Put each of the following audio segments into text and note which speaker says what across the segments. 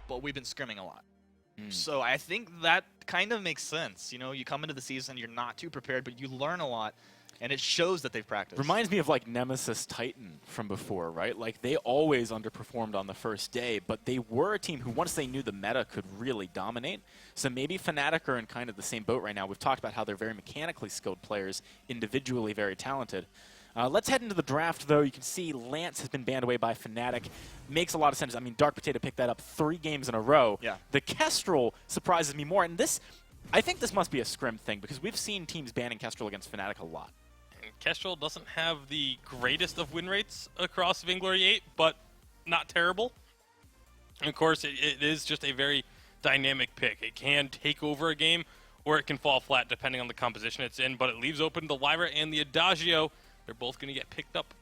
Speaker 1: but we've been scrimming a lot. So I think that kind of makes sense. You know, you come into the season, you're not too prepared, but you learn a lot, and it shows that they've practiced.
Speaker 2: Reminds me of like Nemesis Titan from before, right? Like they always underperformed on the first day, but they were a team who once they knew the meta could really dominate. So maybe Fnatic are in kind of the same boat right now. We've talked about how they're very mechanically skilled players, individually very talented. Let's head into the draft, though. You can see Lance has been banned away by Fnatic. Makes a lot of sense. I mean, Dark Potato picked that up 3 games in a row.
Speaker 1: Yeah.
Speaker 2: The Kestrel surprises me more. And this, I think this must be a scrim thing, because we've seen teams banning Kestrel against Fnatic a lot.
Speaker 3: And Kestrel doesn't have the greatest of win rates across Vainglory8, but not terrible. And of course, it is just a very dynamic pick. It can take over a game, or it can fall flat depending on the composition it's in, but it leaves open the Lyra and the Adagio. They're both going to get picked up.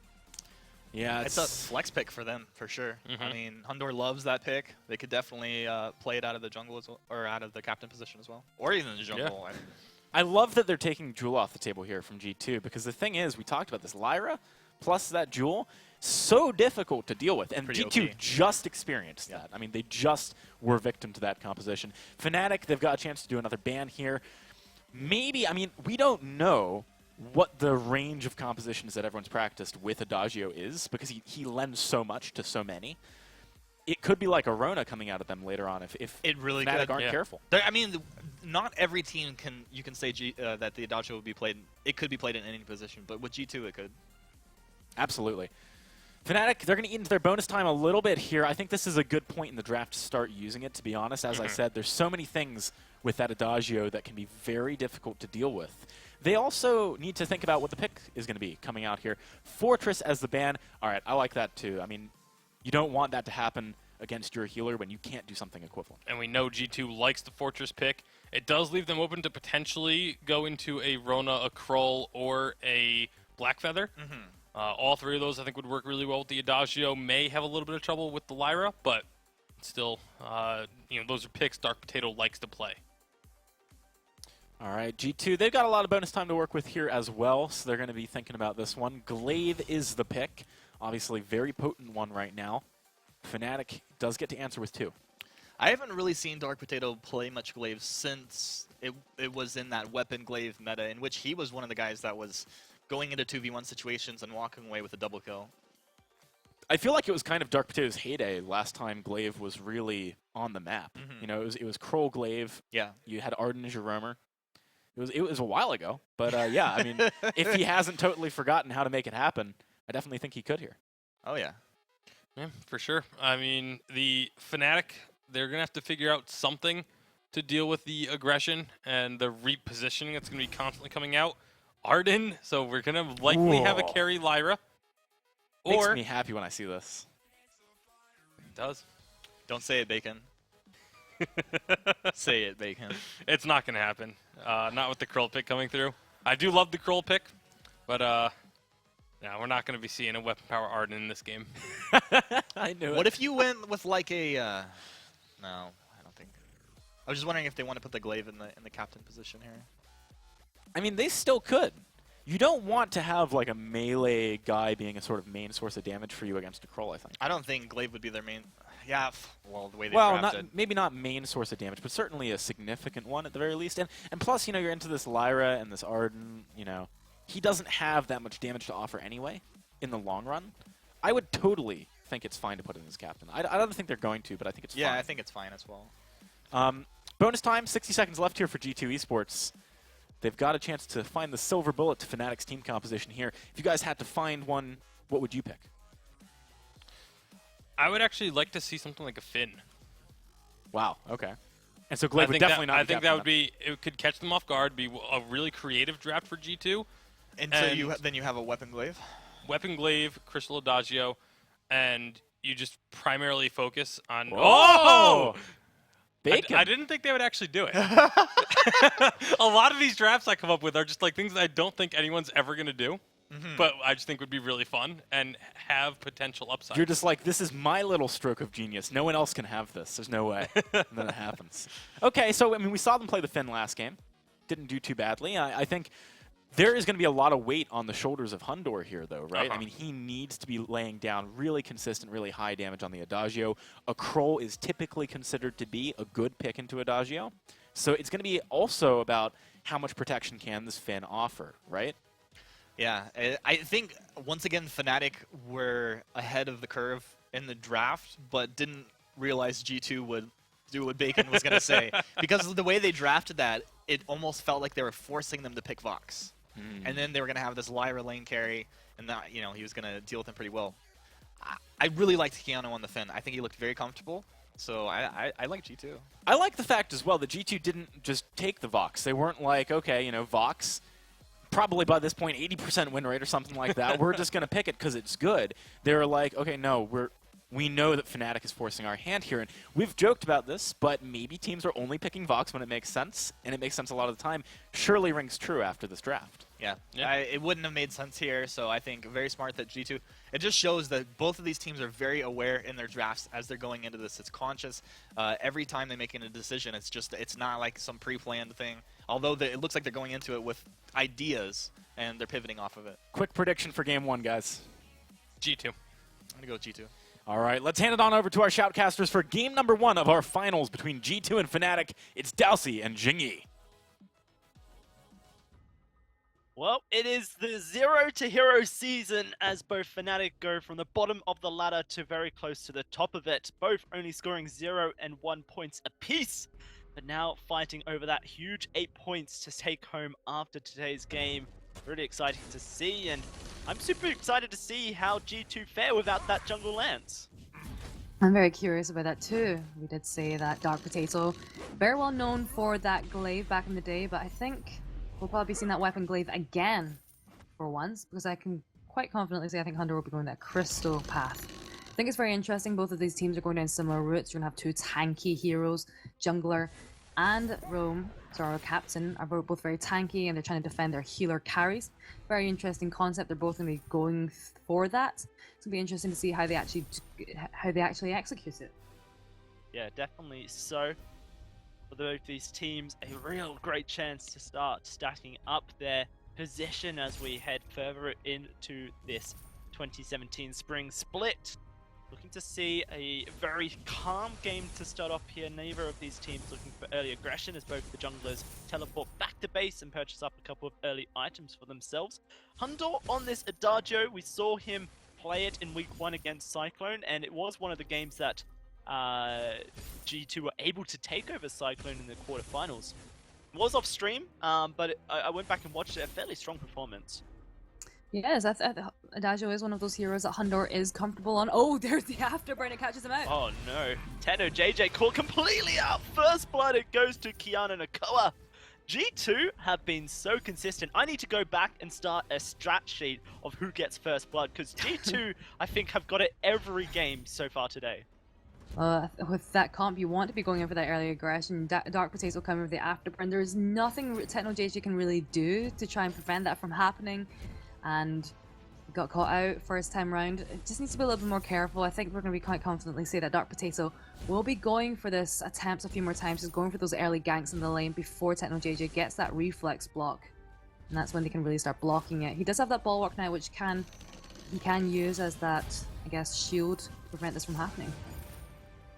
Speaker 2: Yeah,
Speaker 1: it's a flex pick for them, for sure. I mean, Hundor loves that pick. They could definitely play it out of the jungle as well, or out of the captain position as well, or even the jungle.
Speaker 2: Yeah. I love that they're taking Jewel off the table here from G2, because the thing is, we talked about this, Lyra plus that Jewel, so difficult to deal with, and
Speaker 1: Pretty
Speaker 2: G2
Speaker 1: OP.
Speaker 2: just experienced that. I mean, they just were victim to that composition. Fnatic, they've got a chance to do another ban here. Maybe, I mean, we don't know what the range of compositions that everyone's practiced with Adagio is, because he lends so much to so many. It could be like a Rona coming out of them later on if
Speaker 1: it really
Speaker 2: Fnatic
Speaker 1: could.
Speaker 2: aren't careful.
Speaker 1: I mean, not every team you can say that the Adagio will be played. It could be played in any position, but with G2 it could.
Speaker 2: Absolutely. Fnatic, they're going to eat into their bonus time a little bit here. I think this is a good point in the draft to start using it, to be honest. As I said, there's so many things with that Adagio that can be very difficult to deal with. They also need to think about what the pick is going to be coming out here. Fortress as the ban. All right, I like that too. I mean, you don't want that to happen against your healer when you can't do something equivalent.
Speaker 3: And we know G2 likes the Fortress pick. It does leave them open to potentially go into a Rona, a Krull, or a Blackfeather. All 3 of those I think would work really well with the Adagio. May have a little bit of trouble with the Lyra, but still, you know, those are picks Dark Potato likes to play.
Speaker 2: All right, G2, they've got a lot of bonus time to work with here as well, so they're going to be thinking about this one. Glaive is the pick. Obviously, very potent one right now. Fnatic does get to answer with 2.
Speaker 1: I haven't really seen Dark Potato play much Glaive since it was in that weapon Glaive meta, in which he was one of the guys that was going into 2v1 situations and walking away with a double kill.
Speaker 2: I feel like it was kind of Dark Potato's heyday last time Glaive was really on the map. You know, it was Krull Glaive.
Speaker 1: Yeah.
Speaker 2: You had Arden as your roamer. It was a while ago, but yeah, I mean, if he hasn't totally forgotten how to make it happen, I definitely think he could here.
Speaker 1: Oh, yeah.
Speaker 3: Yeah, for sure. I mean, the Fnatic, they're going to have to figure out something to deal with the aggression and the repositioning that's going to be constantly coming out. Arden, so we're going to likely have a carry Lyra.
Speaker 2: Makes me happy when I see this.
Speaker 3: It does.
Speaker 1: Don't say it, Bacon. Say it, Bacon.
Speaker 3: It's not going to happen. Not with the Krull pick coming through. I do love the Krull pick, but no, we're not going to be seeing a weapon power Arden in this game.
Speaker 2: I knew it.
Speaker 1: What if you went with like a... no, I don't think... I was just wondering if they want to put the Glaive in the captain position here.
Speaker 2: I mean, they still could. You don't want to have like a melee guy being a sort of main source of damage for you against a Krull, I think.
Speaker 1: I don't think Glaive would be their main... Yeah, well, the way they
Speaker 2: drafted. Maybe not main source of damage, but certainly a significant one at the very least. And plus, you know, you're into this Lyra and this Arden, you know. He doesn't have that much damage to offer anyway in the long run. I would totally think it's fine to put in as captain. I don't think they're going to, but I think it's fine.
Speaker 1: Yeah, I think it's fine as well.
Speaker 2: Bonus time, 60 seconds left here for G2 Esports. They've got a chance to find the silver bullet to Fnatic's team composition here. If you guys had to find one, what would you pick?
Speaker 3: I would actually like to see something like a Finn.
Speaker 2: Wow, okay. And so Glaive would definitely not be
Speaker 3: I think that would be, it could catch them off guard, be a really creative draft for G2.
Speaker 1: And so then you have a weapon Glaive?
Speaker 3: Weapon Glaive, Crystal Adagio, and you just primarily focus on...
Speaker 2: Oh! Bacon.
Speaker 3: I didn't think they would actually do it. A lot of these drafts I come up with are just like things that I don't think anyone's ever going to do. But I just think would be really fun and have potential upside.
Speaker 2: You're just like, this is my little stroke of genius. No one else can have this. There's no way. And then it happens. Okay, so I mean, we saw them play the Finn last game. Didn't do too badly. I think There is going to be a lot of weight on the shoulders of Hundor here, though, right?
Speaker 3: Uh-huh.
Speaker 2: I mean, he needs to be laying down really consistent, really high damage on the Adagio. A Kroll is typically considered to be a good pick into Adagio. So it's going to be also about how much protection can this Finn offer, right?
Speaker 1: Yeah, I think, once again, Fnatic were ahead of the curve in the draft, but didn't realize G2 would do what Bacon was going to say. Because of the way they drafted that, it almost felt like they were forcing them to pick Vox. And then they were going to have this Lyra lane carry, and that, you know, he was going to deal with him pretty well. I really liked Keanu on the Finn. I think he looked very comfortable, so I like G2.
Speaker 2: I like the fact as well that G2 didn't just take the Vox. They weren't like, okay, you know, Vox, probably by this point 80% win rate or something like that. We're just going to pick it because it's good. They were like, okay, no, we know that Fnatic is forcing our hand here, and we've joked about this, but maybe teams are only picking Vox when it makes sense, and it makes sense a lot of the time. Surely rings true after this draft.
Speaker 1: Yeah, it wouldn't have made sense here, so I think very smart that G2. It just shows that both of these teams are very aware in their drafts as they're going into this. It's conscious. Every time they're making a decision, it's not like some pre-planned thing. Although it looks like they're going into it with ideas, and they're pivoting off of it.
Speaker 2: Quick prediction for Game 1, guys.
Speaker 3: G2.
Speaker 1: I'm going to go with G2.
Speaker 2: All right, let's hand it on over to our shoutcasters for Game number 1 of our finals between G2 and Fnatic. It's Dowsey and Jingyi.
Speaker 4: Well, it is the Zero to Hero season as both Fnatic go from the bottom of the ladder to very close to the top of it, both only scoring 0 and 1 points apiece, but now fighting over that huge 8 points to take home after today's game. Really exciting to see, and I'm super excited to see how G2 fare without that jungle Lance.
Speaker 5: I'm very curious about that too. We did say that Dark Potato, very well known for that glaive back in the day, but I think we'll probably be seeing that weapon glaive again for once, because I can quite confidently say I think Hunter will be going that crystal path. I think it's very interesting. Both of these teams are going down similar routes. You're going to have two tanky heroes, jungler and Rome, so our captain, are both very tanky, and they're trying to defend their healer carries. Very interesting concept. They're both going to be going for that. It's going to be interesting to see how they actually execute it.
Speaker 4: Yeah, definitely so. For both these teams, a real great chance to start stacking up their position as we head further into this 2017 spring split. Looking to see a very calm game to start off here. Neither of these teams looking for early aggression as both the junglers teleport back to base and purchase up a couple of early items for themselves. Hundor on this Adagio, we saw him play it in week 1 against Cyclone, and it was one of the games that G2 were able to take over Cyclone in the quarterfinals. It was off stream, but I went back and watched it. A fairly strong performance.
Speaker 5: Yes, Adagio is one of those heroes that Hundor is comfortable on. Oh, there's the afterburn. It catches him out.
Speaker 4: Oh no. Techno JJ caught completely out. First blood, it goes to Keanu Nakoa. G2 have been so consistent. I need to go back and start a strat sheet of who gets first blood, because G2, I think, have got it every game so far today.
Speaker 5: With that comp, you want to be going in for that early aggression. Dark Potato coming with the afterburn. There's nothing Techno JJ can really do to try and prevent that from happening. And got caught out first time round. It just needs to be a little bit more careful. I think we're going to be quite confidently say that Dark Potato will be going for this attempts a few more times. He's going for those early ganks in the lane before Techno JJ gets that reflex block. And that's when they can really start blocking it. He does have that bulwark now, which he can use as that, I guess, shield to prevent this from happening.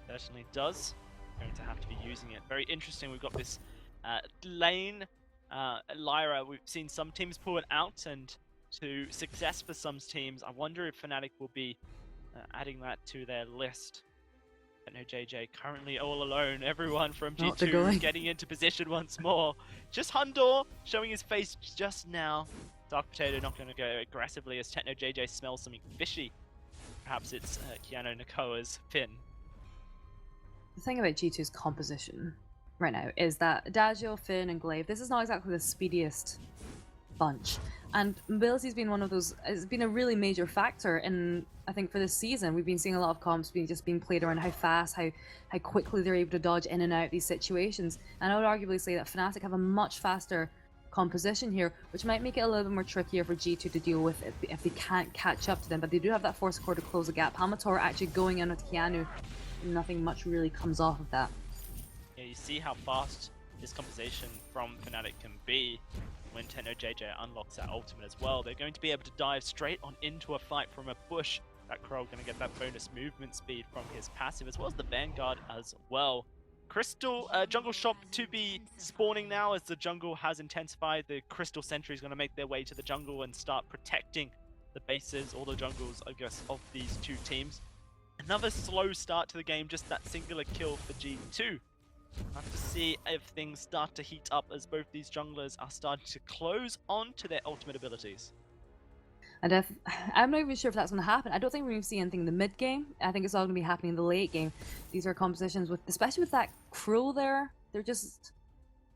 Speaker 4: Certainly does. Going to have to be using it. Very interesting. We've got this lane, Lyra. We've seen some teams pull it out, and to success for some teams. I wonder if Fnatic will be adding that to their list. No JJ currently all alone. Everyone from G2 getting into position once more. Just Hundor showing his face just now. Dark Potato not going to go aggressively as Techno JJ smells something fishy. Perhaps it's Keanu Nakoa's Finn.
Speaker 5: The thing about G2's composition right now is that Adagio, Finn, and Glaive, this is not exactly the speediest bunch. And mobility's been one of those, it's been a really major factor in, I think, for this season. We've been seeing a lot of comps being played around how fast, how quickly they're able to dodge in and out of these situations. And I would arguably say that Fnatic have a much faster composition here, which might make it a little bit more trickier for G2 to deal with if they can't catch up to them. But they do have that force core to close the gap. Hamator actually going in with Keanu, and nothing much really comes off of that.
Speaker 4: Yeah, you see how fast this composition from Fnatic can be. when Techno JJ unlocks that ultimate as well, they're going to be able to dive straight on into a fight from a bush. That Crow going to get that bonus movement speed from his passive, as well as the Vanguard as well. Crystal Jungle Shop to be spawning now as the jungle has intensified. The Crystal Sentry is going to make their way to the jungle and start protecting the bases, or the jungles, I guess, of these two teams. Another slow start to the game, just that singular kill for G2. We'll have to see if things start to heat up as both these junglers are starting to close on to their ultimate abilities.
Speaker 5: And I'm not even sure if that's going to happen. I don't think we're going to see anything in the mid game. I think it's all going to be happening in the late game. These are compositions with, especially with that Cruel there. They're just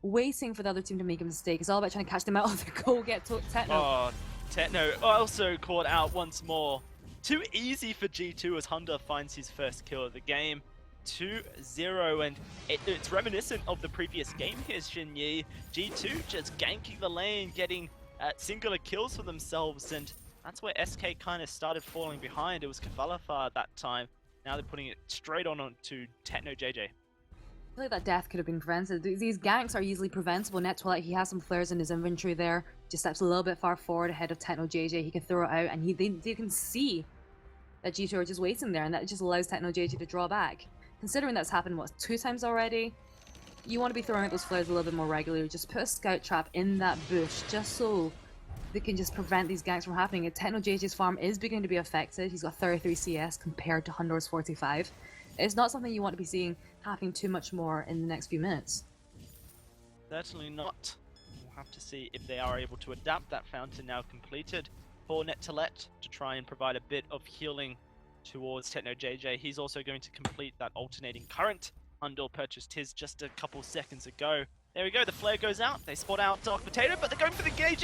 Speaker 5: waiting for the other team to make a mistake. It's all about trying to catch them out of their goal, get to Techno.
Speaker 4: Oh, Techno also caught out once more. Too easy for G2 as Hunter finds his first kill of the game. 2-0, and it's reminiscent of the previous game here, Shinyi. G2 just ganking the lane, getting singular kills for themselves, and that's where SK kind of started falling behind. It was Kefalafar at that time. Now they're putting it straight on to Techno JJ.
Speaker 5: I feel like that death could have been prevented. These ganks are easily preventable. Netwilite, he has some flares in his inventory there. Just steps a little bit far forward ahead of Techno JJ. He can throw it out, and they can see that G2 are just waiting there, and that just allows Techno JJ to draw back. Considering that's happened, what, 2 times already? You want to be throwing out those flares a little bit more regularly. Just put a scout trap in that bush, just so they can just prevent these ganks from happening. And Techno JJ's farm is beginning to be affected. He's got 33 CS compared to Hundor's 45. It's not something you want to be seeing happening too much more in the next few minutes.
Speaker 4: Certainly not. We'll have to see if they are able to adapt. That fountain now completed for Nettolet to try and provide a bit of healing towards Techno JJ. He's also going to complete that alternating current. Hundor purchased his just a couple seconds ago. There we go, the flare goes out, they spot out Dark Potato, but they're going for the gauge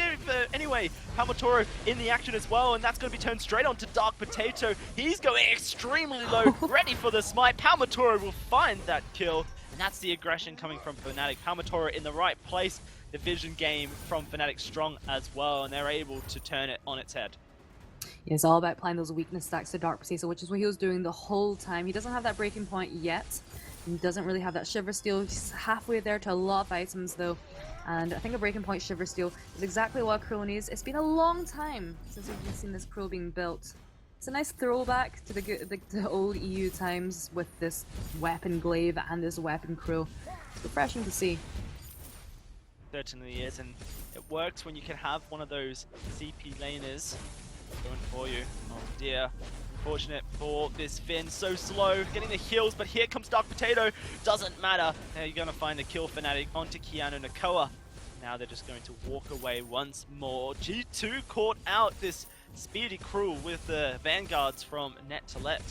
Speaker 4: anyway. Palmatoro in the action as well, and that's going to be turned straight onto Dark Potato. He's going extremely low, ready for the smite. Palmatoro will find that kill, and that's the aggression coming from Fnatic. Palmatoro in the right place. The vision game from Fnatic strong as well, and they're able to turn it on its head.
Speaker 5: It's all about applying those weakness stacks to Dark Potato, which is what he was doing the whole time. He doesn't have that breaking point yet. He doesn't really have that Shiver Steel. He's halfway there to a lot of items though. And I think a breaking point Shiver Steel is exactly what Cruel needs. It's been a long time since we've seen this Cruel being built. It's a nice throwback to the old EU times with this weapon glaive and this weapon Cruel. It's refreshing to see.
Speaker 4: Certainly is, and it works when you can have one of those CP laners going for you. Oh dear. Unfortunate for this Finn, so slow, getting the heals, but here comes Dark Potato. Doesn't matter. Now you're going to find the kill Fnatic onto Keanu Nakoa. Now they're just going to walk away once more. G2 caught out this speedy Cruel with the Vanguards from Nettolet.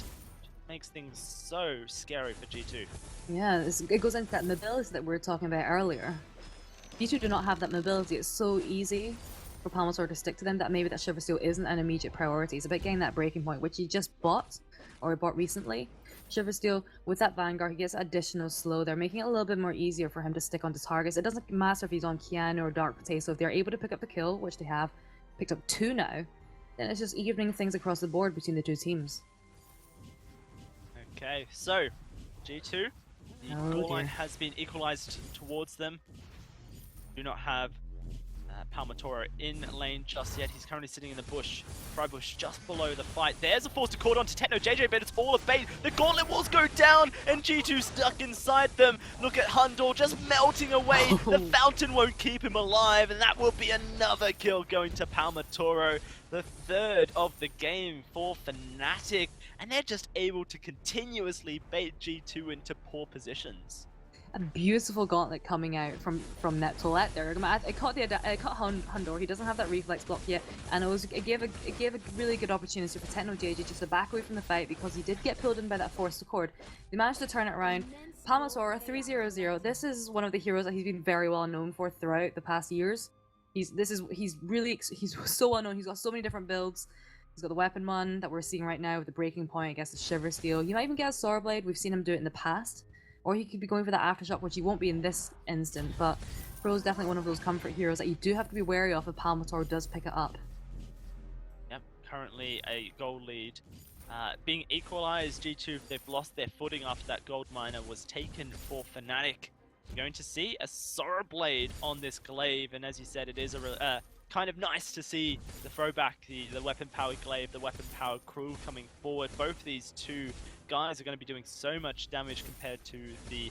Speaker 4: Makes things so scary for G2.
Speaker 5: Yeah, it goes into that mobility that we were talking about earlier. G2 do not have that mobility. It's so easy for Palmasaur to stick to them that maybe that Shiver Steel isn't an immediate priority. It's about getting that breaking point, which he just bought, or he bought recently. Shiver Steel, with that Vanguard, he gets additional slow. They're making it a little bit more easier for him to stick onto targets. It doesn't matter if he's on Keanu or Dark Potato. So if they're able to pick up the kill, which they have picked up 2 now, then it's just evening things across the board between the 2 teams.
Speaker 4: Okay, so G2, the goal line has been equalized towards them. Do not have Palmatoro in lane just yet. He's currently sitting in the bush, Fry bush just below the fight. There's a force to call on to Techno JJ, but it's all a bait. The gauntlet walls go down, and G2 stuck inside them. Look at Hundor just melting away. The fountain won't keep him alive, and that will be another kill going to Palmatoro. The 3rd of the game for Fnatic, and they're just able to continuously bait G2 into poor positions.
Speaker 5: A beautiful gauntlet coming out from Nettolet there. It caught Hundor. He doesn't have that reflex block yet, and it gave a really good opportunity for Techno JJ just to back away from the fight because he did get pulled in by that force Accord. They managed to turn it around. Palmasaur 3-0-0. This is one of the heroes that he's been very well known for throughout the past years. He's so well known. He's got so many different builds. He's got the weapon one that we're seeing right now with the breaking point, I guess the Shiver Steel. You might even get a Sword Blade. We've seen him do it in the past. Or he could be going for that Aftershock, which he won't be in this instant, but Pro's definitely one of those comfort heroes that you do have to be wary of if Palmasaur does pick it up.
Speaker 4: Yep, currently a gold lead. Being equalized, G2, they've lost their footing after that gold miner was taken for Fnatic. You're going to see a Sorrow Blade on this glaive, and as you said, it is a kind of nice to see the throwback, the weapon-powered glaive, the weapon-powered crew coming forward. Both these two guys are going to be doing so much damage compared to the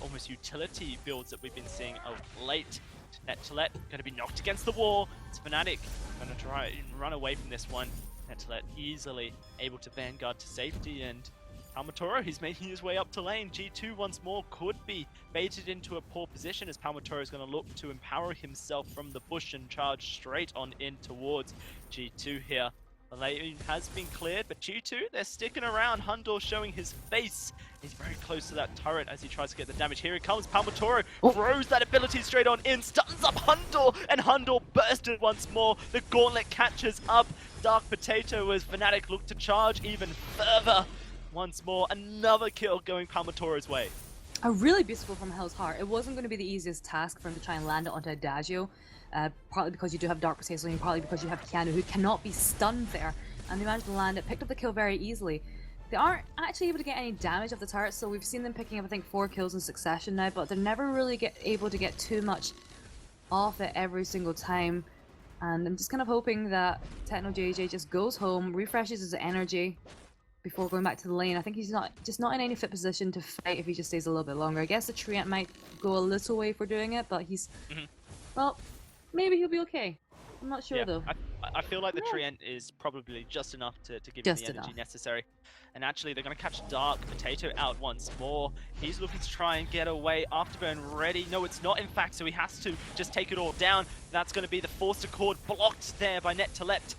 Speaker 4: almost utility builds that we've been seeing of late. Nettolet going to be knocked against the wall. It's Fnatic going to try and run away from this one. Nettolet easily able to vanguard to safety, and Palmatoro, he's making his way up to lane. G2 once more could be baited into a poor position as Palmatoro is going to look to empower himself from the bush and charge straight on in towards G2 here. The lane has been cleared, but G2, they're sticking around. Hundor showing his face. He's very close to that turret as he tries to get the damage. Here it comes. Palmatoro throws that ability straight on in, stuns up Hundor, and Hundor bursted once more. The gauntlet catches up. Dark Potato as Fnatic look to charge even further. Once more, another kill going Palmatoro's way.
Speaker 5: A really beautiful from Hell's Heart. It wasn't going to be the easiest task for him to try and land it onto Adagio. Partly because you do have Dark Potato, and partly because you have Keanu, who cannot be stunned there. And they managed to land it, picked up the kill very easily. They aren't actually able to get any damage off the turret, so we've seen them picking up, I think, 4 kills in succession now, but they're never really able to get too much off it every single time. And I'm just kind of hoping that TechnoJJ just goes home, refreshes his energy before going back to the lane. I think he's not in any fit position to fight if he just stays a little bit longer. I guess the Treant might go a little way for doing it, but he's... Well, maybe he'll be okay. I'm not sure though.
Speaker 4: I feel like the Treant is probably just enough to give him the energy necessary. And actually, they're going to catch Dark Potato out once more. He's looking to try and get away. Afterburn ready. No, it's not, in fact, so he has to just take it all down. That's going to be the Forced Accord blocked there by Nettolet.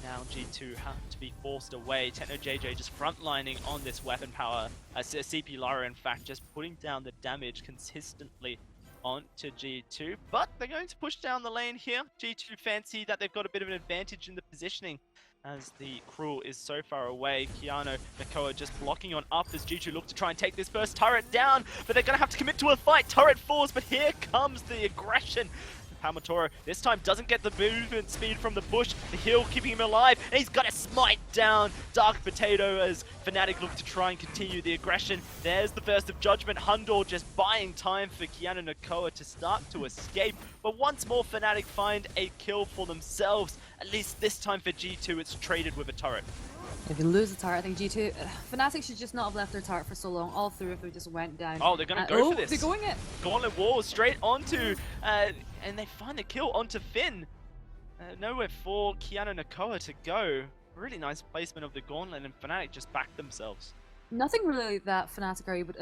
Speaker 4: Now G2 have to be forced away. TechnoJJ just frontlining on this weapon power. CP Lara, in fact, just putting down the damage consistently onto G2, but they're going to push down the lane here. G2 fancy that they've got a bit of an advantage in the positioning as the Cruel is so far away. Keanu, Nakoa just blocking on up as G2 look to try and take this first turret down, but they're going to have to commit to a fight. Turret falls, but here comes the aggression. Palmatoro this time doesn't get the movement speed from the bush. The heal keeping him alive, and he's got to smite down Dark Potato as Fnatic look to try and continue the aggression. There's the burst of judgment. Hundor just buying time for Keanu Nakoa to start to escape. But once more, Fnatic find a kill for themselves. At least this time for G2, it's traded with a turret.
Speaker 5: If you lose the turret, I think G2... Fnatic should just not have left their turret for so long. All three of them just went down.
Speaker 4: Oh, they're going to go for this.
Speaker 5: They're going it.
Speaker 4: Gauntlet wall straight onto... and they find the kill onto Finn. Nowhere for Keanu Nakoa to go. Really nice placement of the gauntlet, and Fnatic just backed themselves.
Speaker 5: Nothing really that Fnatic are able...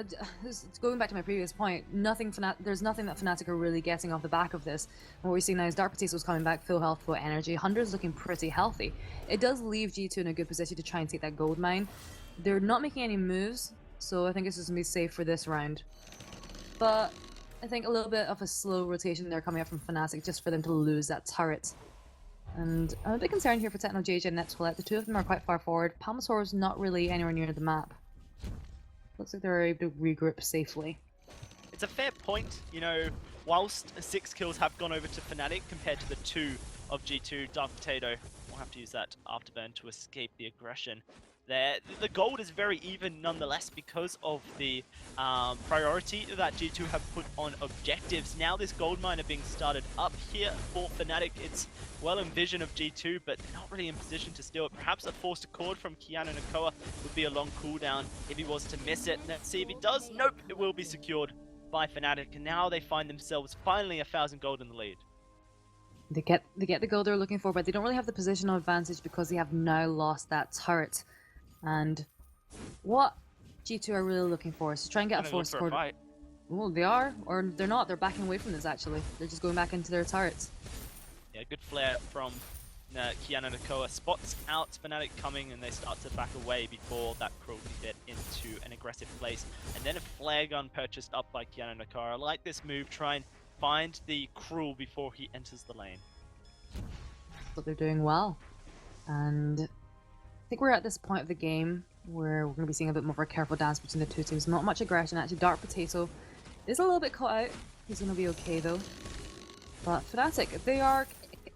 Speaker 5: going back to my previous point, there's nothing that Fnatic are really getting off the back of this. What we're seeing now is Dark Potato's coming back, full health, full energy. Hunter's looking pretty healthy. It does leave G2 in a good position to try and take that gold mine. They're not making any moves, so I think it's just going to be safe for this round. But I think a little bit of a slow rotation there coming up from Fnatic just for them to lose that turret. And I'm a bit concerned here for TechnoJJ and Nettolet. The two of them are quite far forward. Palmatoro's not really anywhere near the map. Looks like they're able to regroup safely.
Speaker 4: It's a fair point, you know, whilst 6 kills have gone over to Fnatic compared to the 2 of G2, Dark Potato will have to use that afterburn to escape the aggression. The gold is very even nonetheless because of the priority that G2 have put on objectives. Now this gold mine are being started up here for Fnatic. It's well in vision of G2, but they're not really in position to steal it. Perhaps a Forced Accord from Keanu Nakoa would be a long cooldown if he was to miss it. Let's see if he does. Nope, it will be secured by Fnatic, and now they find themselves finally 1,000 gold in the lead.
Speaker 5: They get the gold they're looking for, but they don't really have the positional advantage because they have now lost that turret. And what G2 are really looking for is to try and get a Forced Accord. Well, they are, or they're not. They're backing away from this, actually. They're just going back into their turrets.
Speaker 4: Yeah, good flare from Keanu Nakoa. Spots out Fnatic coming, and they start to back away before that Cruel can get into an aggressive place. And then a flare gun purchased up by Keanu Nakoa. I like this move. Try and find the Cruel before he enters the lane.
Speaker 5: But they're doing well. And I think we're at this point of the game where we're going to be seeing a bit more of a careful dance between the two teams. Not much aggression, actually. Dark Potato is a little bit caught out. He's going to be okay, though. But Fnatic, they are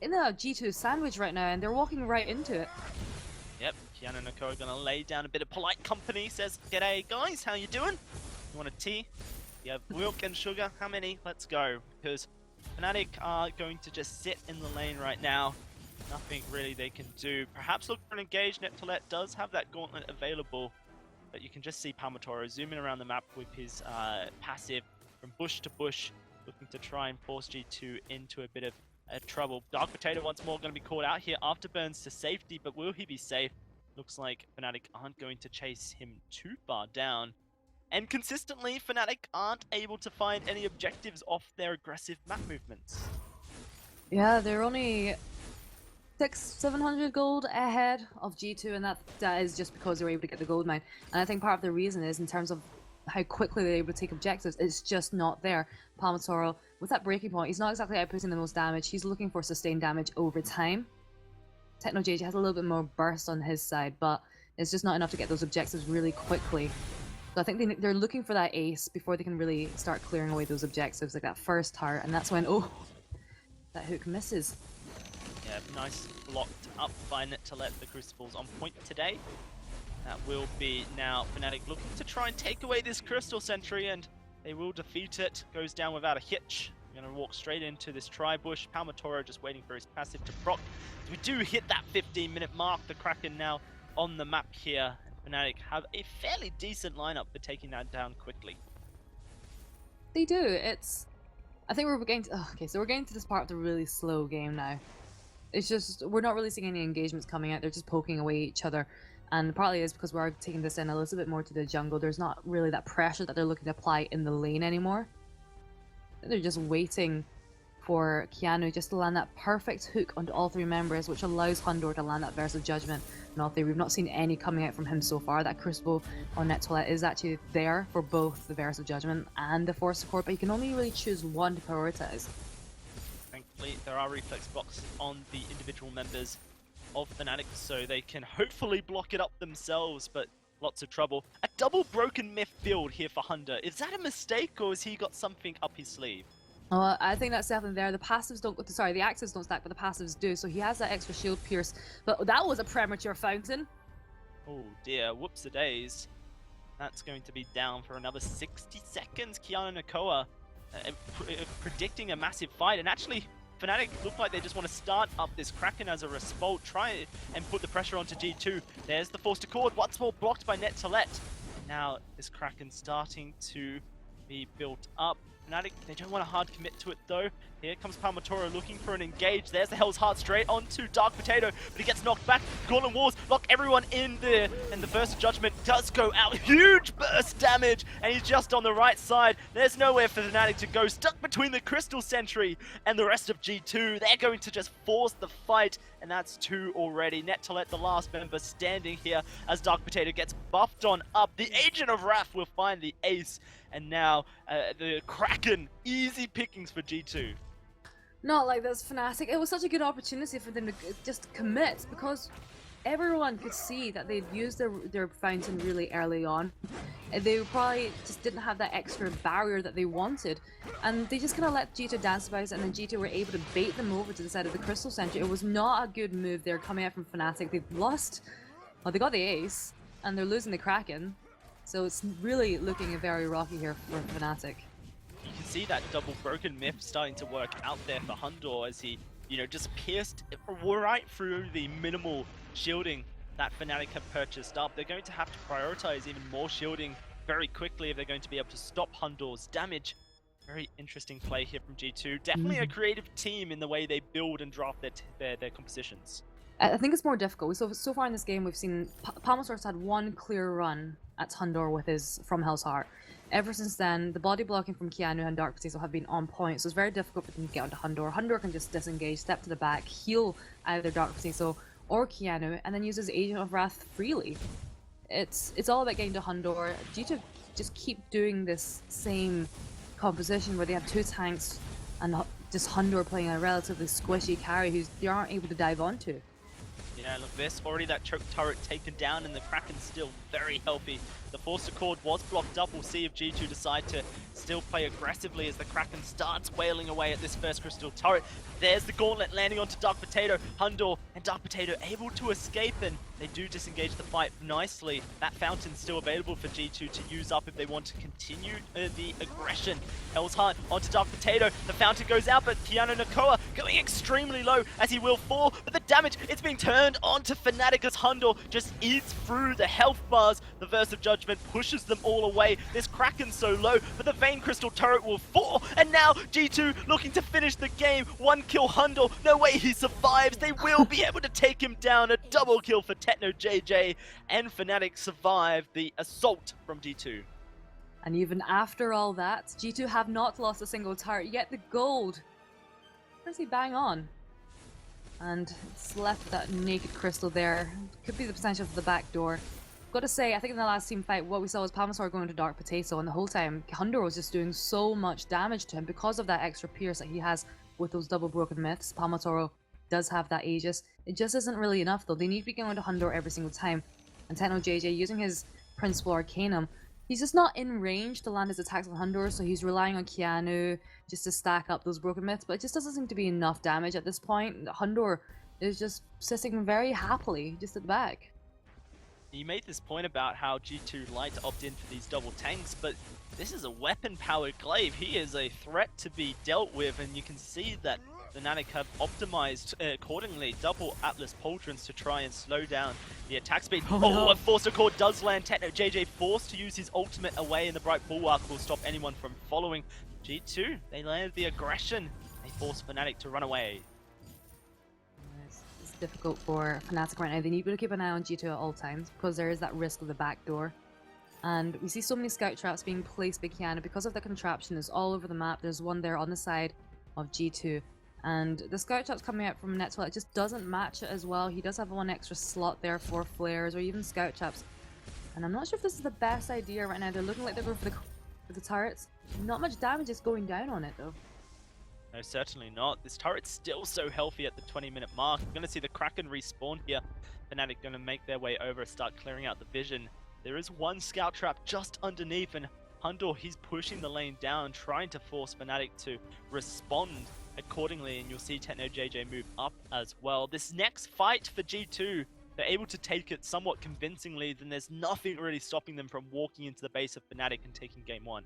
Speaker 5: in a G2 sandwich right now, and they're walking right into it.
Speaker 4: Yep, Keanu Nakoa going to lay down a bit of polite company. Says, "G'day, guys. How you doing? You want a tea?" You have milk and sugar. How many? Let's go. Because Fnatic are going to just sit in the lane right now. Nothing really they can do. Perhaps look for an engage. Nettolet does have that gauntlet available. But you can just see Palmatoro zooming around the map with his passive from bush to bush, looking to try and force G2 into a bit of trouble. Dark Potato once more going to be called out here. Afterburns to safety, but will he be safe? Looks like Fnatic aren't going to chase him too far down. And consistently, Fnatic aren't able to find any objectives off their aggressive map movements.
Speaker 5: Yeah, they're only 700 gold ahead of G2, and that is just because they were able to get the gold mine. And I think part of the reason is in terms of how quickly they're able to take objectives, it's just not there. Palmatoro, with that breaking point, he's not exactly outputting the most damage. He's looking for sustained damage over time. TechnoJJ has a little bit more burst on his side, but it's just not enough to get those objectives really quickly. So I think they're looking for that ace before they can really start clearing away those objectives, like that first heart, and that's when, oh, that hook misses.
Speaker 4: Yeah, nice blocked up by Nettolet. The Crucible's on point today. That will be now Fnatic looking to try and take away this Crystal Sentry, and they will defeat it. Goes down without a hitch. We're going to walk straight into this tri-bush. Palmatoro just waiting for his passive to proc. We do hit that 15-minute mark. The Kraken now on the map here. Fnatic have a fairly decent lineup for taking that down quickly.
Speaker 5: They do. I think we're getting to, okay, so we're getting to this part of the really slow game now. It's just, we're not really seeing any engagements coming out. They're just poking away each other. And partly is because we're taking this in a little bit more to the jungle. There's not really that pressure that they're looking to apply in the lane anymore. They're just waiting for Keanu just to land that perfect hook onto all three members, which allows Hundor to land that Verse of Judgment on all three. We've not seen any coming out from him so far. That Crucible on Nettolet is actually there for both the Verse of Judgment and the Force support, but you can only really choose one to prioritize.
Speaker 4: Thankfully, there are reflex blocks on the individual members of Fnatic, so they can hopefully block it up themselves, but lots of trouble. A double broken myth build here for Hunter. Is that a mistake, or has he got something up his sleeve?
Speaker 5: I think that's definitely there. The passives don't, sorry, the actives don't stack, but the passives do, so he has that extra shield pierce. But that was a premature fountain.
Speaker 4: Oh dear, whoops-a-days. That's going to be down for another 60 seconds. Kiana Nakoa predicting a massive fight, and actually Fnatic look like they just want to start up this Kraken as a result, try and put the pressure onto G2. There's the Force to Cord, once more blocked by Nettolet. Now this Kraken starting to be built up. Fnatic, they don't want to hard commit to it though. Here comes Palmatoro looking for an engage. There's the Hell's Heart straight onto Dark Potato, but he gets knocked back. Gauntlet Walls lock everyone in there, and the Verse of Judgment does go out. Huge burst damage, and he's just on the right side. There's nowhere for Fnatic to go. Stuck between the Crystal Sentry and the rest of G2. They're going to just force the fight, and that's two already. Nettolet, the last member, standing here as Dark Potato gets buffed on up. The Agent of Wrath will find the ace, and now the Kraken, easy pickings for G2.
Speaker 5: Not like this, Fnatic. It was such a good opportunity for them to just commit, because everyone could see that they'd used their fountain really early on. They probably just didn't have that extra barrier that they wanted, and they just kind of let G2 dance about it, and then G2 were able to bait them over to the side of the Crystal Sentry. It was not a good move there coming out from Fnatic. They've lost, well, they got the ace, and they're losing the Kraken, so it's really looking very rocky here for Fnatic.
Speaker 4: You can see that double broken myth starting to work out there for Hundor as he, just pierced right through the minimal shielding that Fnatic have purchased up. They're going to have to prioritize even more shielding very quickly if they're going to be able to stop Hundor's damage. Very interesting play here from G2. Definitely a creative team in the way they build and draft their compositions.
Speaker 5: I think it's more difficult. So far in this game, we've seen Palmatoro's had one clear run at Hundor with his From Hell's Heart. Ever since then, the body blocking from Keanu and Dark Potato have been on point, so it's very difficult for them to get onto Hundor. Hundor can just disengage, step to the back, heal either Dark Potato or Keanu, and then use his Agent of Wrath freely. It's all about getting to Hundor. G2 just keep doing this same composition where they have two tanks and just Hundor playing a relatively squishy carry who they aren't able to dive onto.
Speaker 4: Yeah, look, there's already that choke turret taken down, and the Kraken's still very healthy. The Force Accord was blocked up. We'll see if G2 decide to still play aggressively as the Kraken starts wailing away at this first crystal turret. There's the gauntlet landing onto Dark Potato. Hundor and Dark Potato able to escape, and they do disengage the fight nicely. That fountain's still available for G2 to use up if they want to continue the aggression. Hell's Heart onto Dark Potato. The fountain goes out, but Keanu Nakoa going extremely low as he will fall. But the damage, it's being turned onto Fnatic as Hundor just eats through the health bars. The Verse of Judgment pushes them all away. This Kraken's so low, but the Vein Crystal turret will fall. And now G2 looking to finish the game. One kill Hundor. No way he survives. They will be able to take him down. A double kill for Techno JJ, and Fnatic survive the assault from G2.
Speaker 5: And even after all that, G2 have not lost a single turret, yet the gold. Where's he bang on? And it's left that naked crystal there. Could be the potential for the back door. Gotta say, I think in the last team fight, what we saw was Palmasaur going to Dark Potato, and the whole time, Hundor was just doing so much damage to him because of that extra pierce that he has with those double broken myths. Palmasaur does have that Aegis. It just isn't really enough though. They need to be going to Hundor every single time. And Techno JJ using his Principal Arcanum, he's just not in range to land his attacks on Hundor, so he's relying on Keanu just to stack up those broken myths, but it just doesn't seem to be enough damage at this point. Hundor is just sitting very happily just at the back.
Speaker 4: You made this point about how G2 like to opt in for these double tanks, but this is a weapon-powered glaive. He is a threat to be dealt with, and you can see that Fnatic have optimized accordingly. Double Atlas Pauldrons to try and slow down the attack speed.
Speaker 5: No.
Speaker 4: A Force Accord does land. Techno JJ forced to use his ultimate away, and the Bright Bulwark will stop anyone from following. G2, they landed the aggression. They force Fnatic to run away.
Speaker 5: It's difficult for Fnatic right now. They need to keep an eye on G2 at all times because there is that risk of the back door. And we see so many scout traps being placed by Keanu because of the contraption. It's all over the map. There's one there on the side of G2. And the scout traps coming out from Netwell, it just doesn't match it as well. He does have one extra slot there for flares or even scout traps. And I'm not sure if this is the best idea right now. They're looking like they're going for the turrets. Not much damage is going down on it though.
Speaker 4: No, certainly not. This turret's still so healthy at the 20-minute mark. We're going to see the Kraken respawn here. Fnatic going to make their way over, start clearing out the vision. There is one scout trap just underneath, and Hundor, he's pushing the lane down, trying to force Fnatic to respond accordingly, and you'll see Techno JJ move up as well. This next fight for G2, they're able to take it somewhat convincingly, then there's nothing really stopping them from walking into the base of Fnatic and taking game one.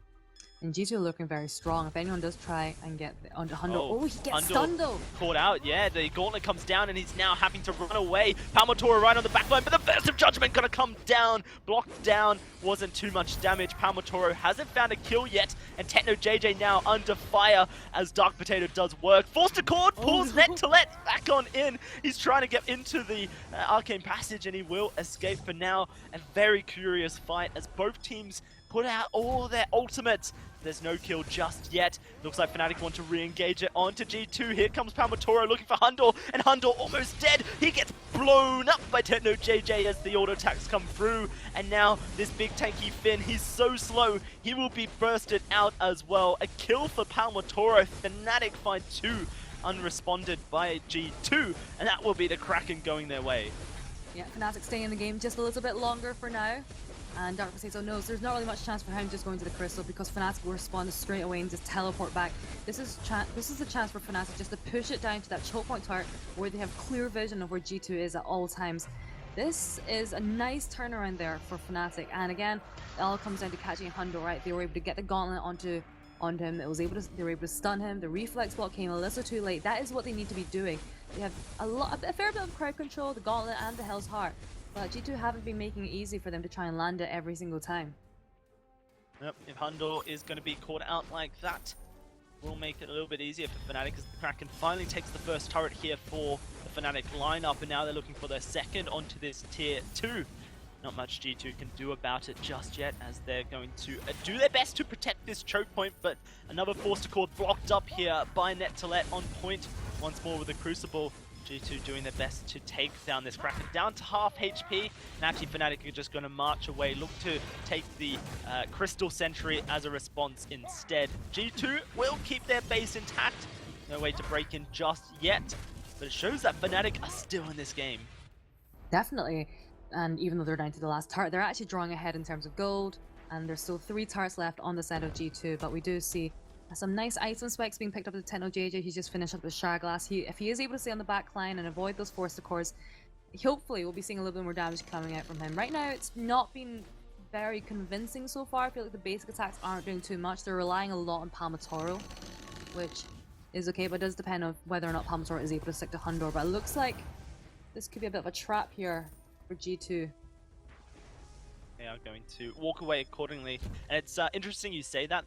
Speaker 5: And G2 looking very strong. If anyone does try and get onto Hundor, oh, he gets
Speaker 4: Hundor
Speaker 5: stunned though.
Speaker 4: Caught out, yeah. The gauntlet comes down and he's now having to run away. Palmatora right on the backline, but the Verse of Judgment gonna come down. Blocked down, wasn't too much damage. Palmatora hasn't found a kill yet, and Techno JJ now under fire as Dark Potato does work. Forced Accord, pulls Net2Let back on in. He's trying to get into the Arcane Passage and he will escape for now. A very curious fight as both teams put out all their ultimates. There's no kill just yet. Looks like Fnatic want to re-engage it onto G2. Here comes Palmatora looking for Hundor, and Hundor almost dead. He gets blown up by Techno JJ as the auto attacks come through. And now this big tanky Finn, he's so slow, he will be bursted out as well. A kill for Palmatora. Fnatic find two unresponded by G2, and that will be the Kraken going their way.
Speaker 5: Yeah, Fnatic staying in the game just a little bit longer for now. And Dark Potato knows there's not really much chance for him just going to the crystal because Fnatic will respond straight away and just teleport back. This is the chance for Fnatic just to push it down to that choke point turret where they have clear vision of where G2 is at all times. This is a nice turnaround there for Fnatic, and again, it all comes down to catching Hundor, right? They were able to get the gauntlet onto him. They were able to stun him. The reflex block came a little too late. That is what they need to be doing. They have a fair bit of crowd control, the gauntlet and the Hell's Heart. But G2 haven't been making it easy for them to try and land it every single time.
Speaker 4: Yep, if Hundor is going to be caught out like that, will make it a little bit easier for Fnatic as the Kraken finally takes the first turret here for the Fnatic lineup, and now they're looking for their second onto this tier 2. Not much G2 can do about it just yet as they're going to do their best to protect this choke point, but another Force Accord blocked up here by Net2Let on point once more with the Crucible. G2 doing their best to take down this Kraken down to half HP, and actually Fnatic are just going to march away, look to take the Crystal Sentry as a response instead. G2 will keep their base intact, no way to break in just yet, but it shows that Fnatic are still in this game.
Speaker 5: Definitely. And even though they're down to the last tart, they're actually drawing ahead in terms of gold. And there's still 3 tarts left on the side of G2. But we do see some nice item specs being picked up with TechnoJJ. He's just finished up with Shardglass. If he is able to stay on the back line and avoid those forced cores, hopefully we'll be seeing a little bit more damage coming out from him. Right now, it's not been very convincing so far. I feel like the basic attacks aren't doing too much. They're relying a lot on Palmatoro, which is okay, but it does depend on whether or not Palmatoro is able to stick to Hundor. But it looks like this could be a bit of a trap here for G2.
Speaker 4: They are going to walk away accordingly. And it's interesting you say that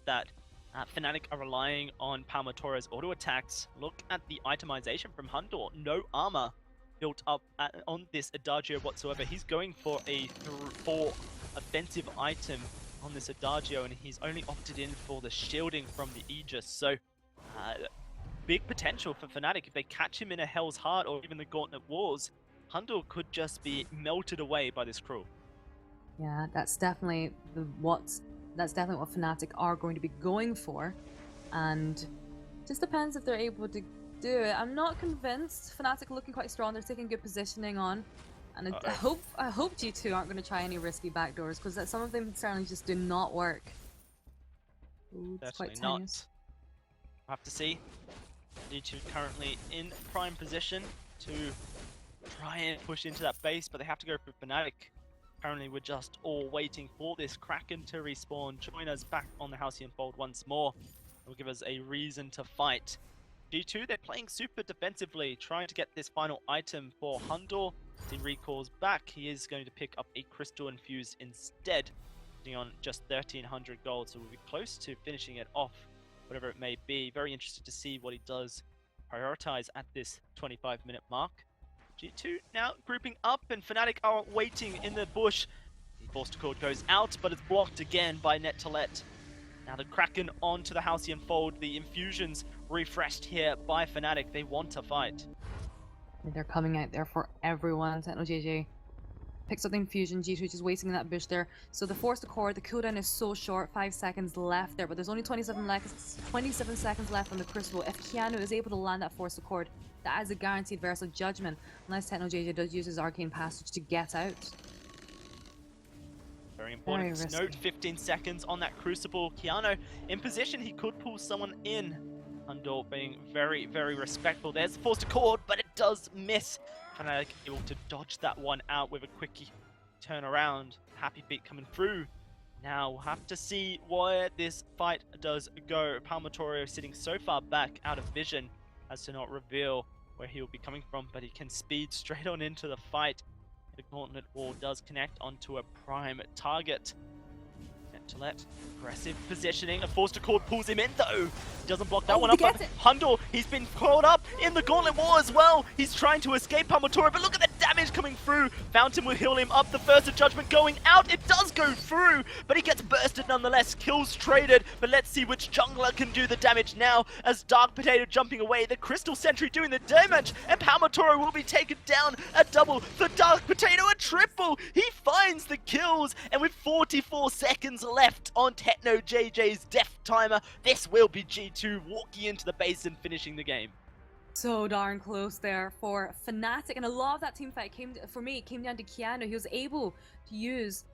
Speaker 4: Fnatic are relying on Palmatoro's auto attacks. Look at the itemization from Hundor. No armor built up on this Adagio whatsoever. He's going for a 4 offensive item on this Adagio, and he's only opted in for the shielding from the Aegis. So big potential for Fnatic. If they catch him in a Hell's Heart or even the Gauntlet Wars, Hundor could just be melted away by this crew.
Speaker 5: Yeah, that's definitely what Fnatic are going to be going for, and just depends if they're able to do it. I'm not convinced. Fnatic looking quite strong. They're taking good positioning on, and I hope G2 aren't going to try any risky backdoors, because some of them certainly just do not work. Ooh, it's quite
Speaker 4: Definitely
Speaker 5: tenuous.
Speaker 4: We'll have to see. G2 currently in prime position to try and push into that base, but they have to go for Fnatic. Currently, we're just all waiting for this Kraken to respawn, join us back on the Halcyon Fold once more. It will give us a reason to fight. G2, they're playing super defensively, trying to get this final item for Hundor. As he recalls back, he is going to pick up a Crystal Infused instead, sitting on just 1,300 gold, so we'll be close to finishing it off, whatever it may be. Very interested to see what he does prioritize at this 25-minute mark. G2 now grouping up, and Fnatic are waiting in the bush. The Force to Cord goes out, but it's blocked again by Net2Let. Now the Kraken onto the Halcyon Fold. The infusions refreshed here by Fnatic. They want to fight.
Speaker 5: They're coming out there for everyone. TechnoJJ picks up the infusion. G2 just waiting in that bush there. So the Force to Cord, the cooldown is so short, 5 seconds left there, but there's only 27 seconds left on the Crucible. If Keanu is able to land that Force to Cord, that is a guaranteed Versa Judgment, unless TechnoJJ does use his Arcane Passage to get out.
Speaker 4: Very important to note, 15 seconds on that Crucible. Keanu in position, he could pull someone in. Hundor being very, very respectful. There's the Force to Cord, but it does miss. Fnatic able to dodge that one out with a quickie turn around. Happy Beat coming through. Now we'll have to see where this fight does go. Palmatoro sitting so far back out of vision as to not reveal where he will be coming from, but he can speed straight on into the fight. The Gauntlet Wall does connect onto a prime target. Net2Let, aggressive positioning. A Force to Cord pulls him in though. He doesn't block that one up, but Hundor, he's been caught up in the Gauntlet Wall as well. He's trying to escape Palmatoro, but look at the damage coming through. Fountain will heal him up. The Versa Judgment going out. It does go through, but he gets bursted nonetheless. Kills traded, but let's see which jungler can do the damage now as Dark Potato jumping away. The Crystal Sentry doing the damage, and Palmatoro will be taken down. A double for Dark Potato, a triple. He finds the kills, and with 44 seconds left on TechnoJJ's death timer, this will be G2 walking into the base and finishing the game.
Speaker 5: So darn close there for Fnatic, and a lot of that team fight came down to Keanu. He was able to use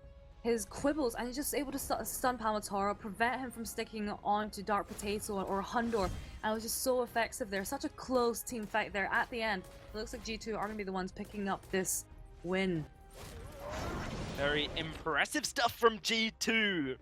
Speaker 5: his quibbles and he's just able to stun Palmatoro, prevent him from sticking on to Dark Potato or Hundor, and it was just so effective there. Such a close team fight there at the end. It looks like G2 are going to be the ones picking up this win.
Speaker 4: Very impressive stuff from G2.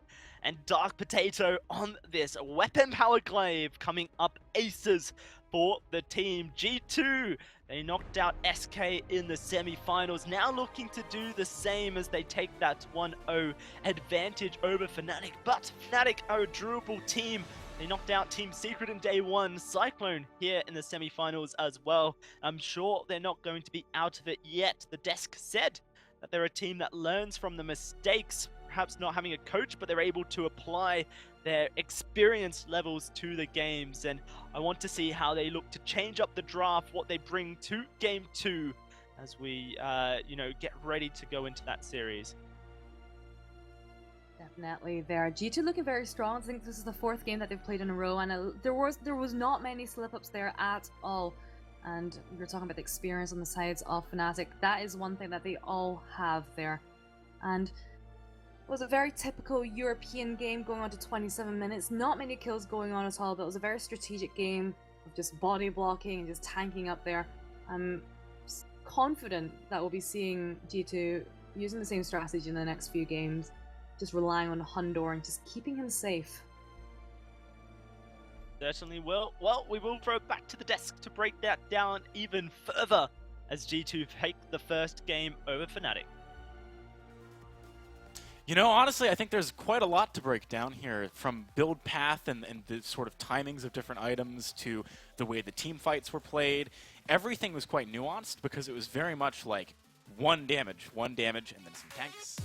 Speaker 4: And Dark Potato on this weapon-powered glaive coming up aces for the team. G2, they knocked out SK in the semi-finals, now looking to do the same as they take that 1-0 advantage over Fnatic. But Fnatic are a durable team. They knocked out Team Secret in day one, Cyclone here in the semi-finals as well. I'm sure they're not going to be out of it yet. The desk said that they're a team that learns from the mistakes, perhaps not having a coach, but they're able to apply their experience levels to the games. And I want to see how they look to change up the draft, what they bring to Game 2 as we, get ready to go into that series.
Speaker 5: Definitely there. G2 looking very strong. I think this is the 4th game that they've played in a row, and there was not many slip-ups there at all. And we were talking about the experience on the sides of Fnatic. That is one thing that they all have there. And it was a very typical European game going on to 27 minutes. Not many kills going on at all, but it was a very strategic game of just body blocking and just tanking up there. I'm confident that we'll be seeing G2 using the same strategy in the next few games, just relying on Hundor and just keeping him safe.
Speaker 4: Certainly will. Well, we will throw back to the desk to break that down even further as G2 take the first game over Fnatic.
Speaker 2: You know, honestly, I think there's quite a lot to break down here, from build path and the sort of timings of different items to the way the team fights were played. Everything was quite nuanced because it was very much like one damage, and then some tanks.